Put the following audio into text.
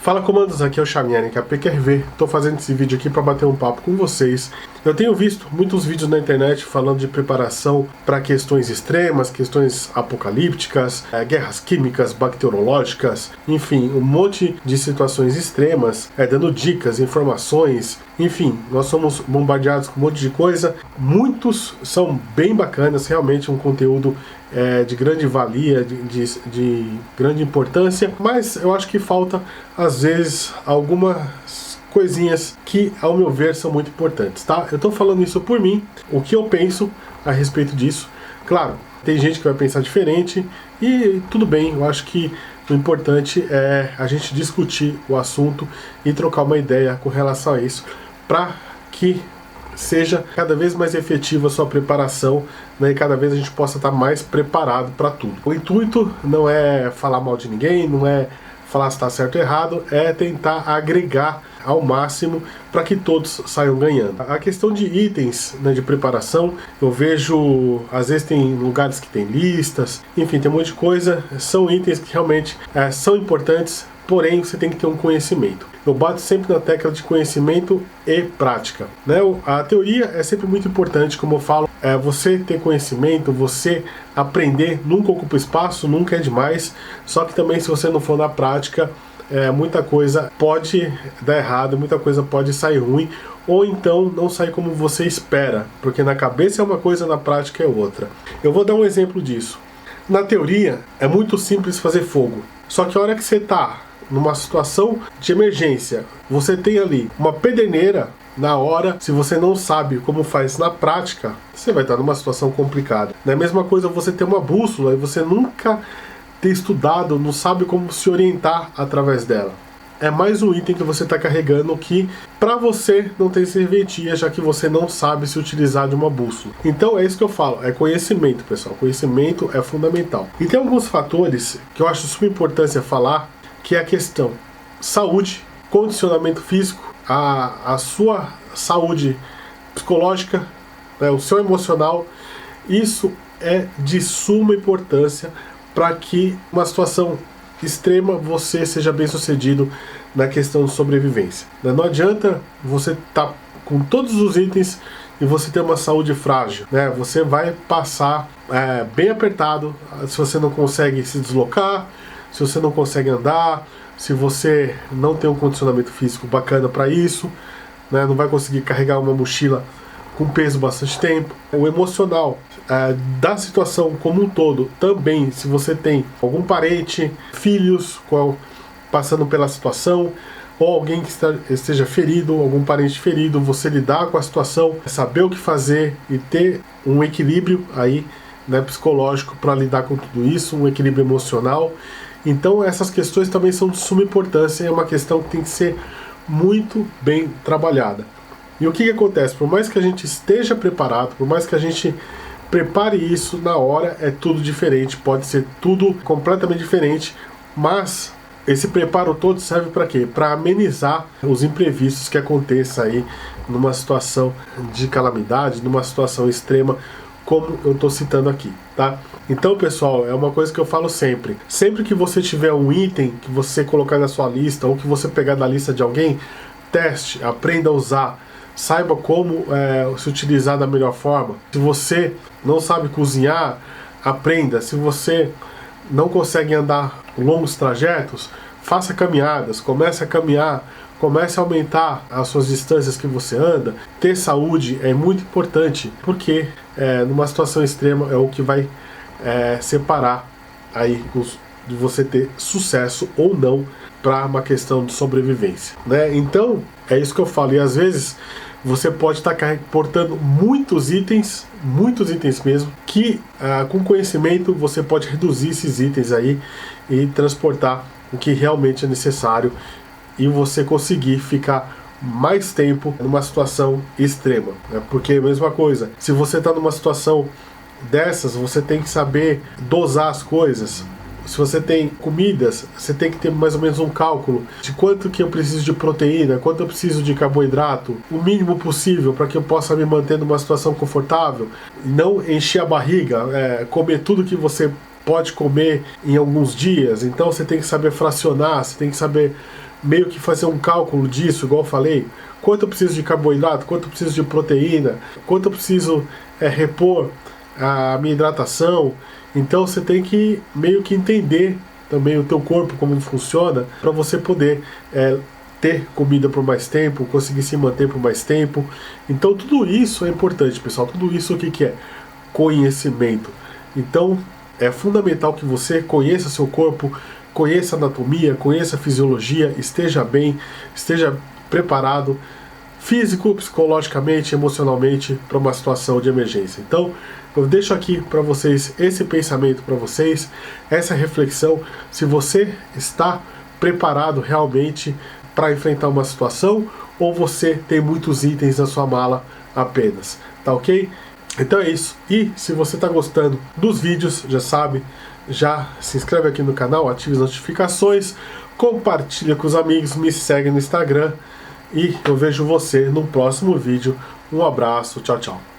Fala comandos, aqui é o Xamiani, que é a PQRV. Estou fazendo esse vídeo aqui para bater um papo com vocês. Eu tenho visto muitos vídeos na internet falando de preparação para questões extremas, questões apocalípticas, guerras químicas, bacteriológicas, enfim, um monte de situações extremas, dando dicas, informações, enfim, nós somos bombardeados com um monte de coisa. Muitos são bem bacanas, realmente um conteúdo de grande valia, de grande importância, mas eu acho que falta às vezes algumas coisinhas que, ao meu ver, são muito importantes, tá? Eu tô falando isso por mim, o que eu penso a respeito disso. Claro, tem gente que vai pensar diferente e tudo bem, eu acho que o importante é a gente discutir o assunto e trocar uma ideia com relação a isso, para que seja cada vez mais efetiva a sua preparação, né, e cada vez a gente possa estar mais preparado para tudo. O intuito não é falar mal de ninguém, não é falar se está certo ou errado, é tentar agregar ao máximo para que todos saiam ganhando. A questão de itens, né, de preparação, eu vejo, às vezes tem lugares que tem listas, enfim, tem um monte de coisa, são itens que realmente são importantes, porém você tem que ter um conhecimento. Eu bato sempre na tecla de conhecimento e prática, né? A teoria é sempre muito importante, como eu falo, você ter conhecimento, você aprender, nunca ocupa espaço, nunca é demais, só que também se você não for na prática, muita coisa pode dar errado, muita coisa pode sair ruim, ou então não sair como você espera, porque na cabeça é uma coisa, na prática é outra. Eu vou dar um exemplo disso. Na teoria, é muito simples fazer fogo, só que a hora que você está numa situação de emergência, você tem ali uma pederneira, na hora, se você não sabe como faz na prática, você vai estar numa situação complicada. É a mesma coisa você ter uma bússola e você nunca ter estudado, não sabe como se orientar através dela. É mais um item que você está carregando que para você não tem serventia, já que você não sabe se utilizar de uma bússola. Então é isso que eu falo, é conhecimento, pessoal. Conhecimento é fundamental. E tem alguns fatores que eu acho super importância falar, que é a questão saúde, condicionamento físico, a sua saúde psicológica, né, o seu emocional. Isso é de suma importância para que uma situação extrema você seja bem sucedido na questão de sobrevivência. Não adianta você estar com todos os itens e você ter uma saúde frágil, né? Você vai passar bem apertado se você não consegue se deslocar, se você não consegue andar, se você não tem um condicionamento físico bacana para isso, né? Não vai conseguir carregar uma mochila com peso bastante tempo. O emocional da situação como um todo também, se você tem algum parente, filhos passando pela situação, ou alguém que esteja ferido, algum parente ferido, você lidar com a situação, saber o que fazer e ter um equilíbrio aí, né, psicológico para lidar com tudo isso, um equilíbrio emocional. Então essas questões também são de suma importância, é uma questão que tem que ser muito bem trabalhada. E o que acontece? Por mais que a gente esteja preparado, por mais que a gente prepare isso, na hora é tudo diferente, pode ser tudo completamente diferente, mas esse preparo todo serve para quê? Para amenizar os imprevistos que aconteçam aí numa situação de calamidade, numa situação extrema, como eu estou citando aqui, tá? Então, pessoal, é uma coisa que eu falo sempre. Sempre que você tiver um item que você colocar na sua lista, ou que você pegar da lista de alguém, teste, aprenda a usar, saiba como se utilizar da melhor forma. Se você não sabe cozinhar, aprenda. Se você não consegue andar longos trajetos, faça caminhadas, comece a caminhar, comece a aumentar as suas distâncias que você anda. Ter saúde é muito importante, porque numa situação extrema é o que vai separar aí de você ter sucesso ou não para uma questão de sobrevivência, né? Então é isso que eu falo. E às vezes você pode estar portando muitos itens mesmo, que com conhecimento você pode reduzir esses itens aí e transportar o que realmente é necessário, e você conseguir ficar mais tempo numa situação extrema, né? Porque é a mesma coisa, se você está numa situação dessas, você tem que saber dosar as coisas. Se você tem comidas, você tem que ter mais ou menos um cálculo de quanto que eu preciso de proteína, quanto eu preciso de carboidrato, o mínimo possível para que eu possa me manter numa situação confortável, não encher a barriga, comer tudo que você pode comer em alguns dias. Então você tem que saber fracionar, você tem que saber meio que fazer um cálculo disso, igual eu falei, quanto eu preciso de carboidrato, quanto eu preciso de proteína, quanto eu preciso repor a minha hidratação. Então você tem que meio que entender também o teu corpo, como funciona, para você poder ter comida por mais tempo, conseguir se manter por mais tempo. Então tudo isso é importante, pessoal. Tudo isso o que é? Conhecimento. Então é fundamental que você conheça seu corpo, conheça a anatomia, conheça a fisiologia, esteja bem, esteja preparado físico, psicologicamente, emocionalmente para uma situação de emergência. Então eu deixo aqui para vocês esse pensamento, para vocês essa reflexão, se você está preparado realmente para enfrentar uma situação ou você tem muitos itens na sua mala apenas, tá ok? Então é isso. E se você está gostando dos vídeos, já sabe, já se inscreve aqui no canal, ative as notificações, compartilha com os amigos, me segue no Instagram e eu vejo você no próximo vídeo. Um abraço, tchau, tchau.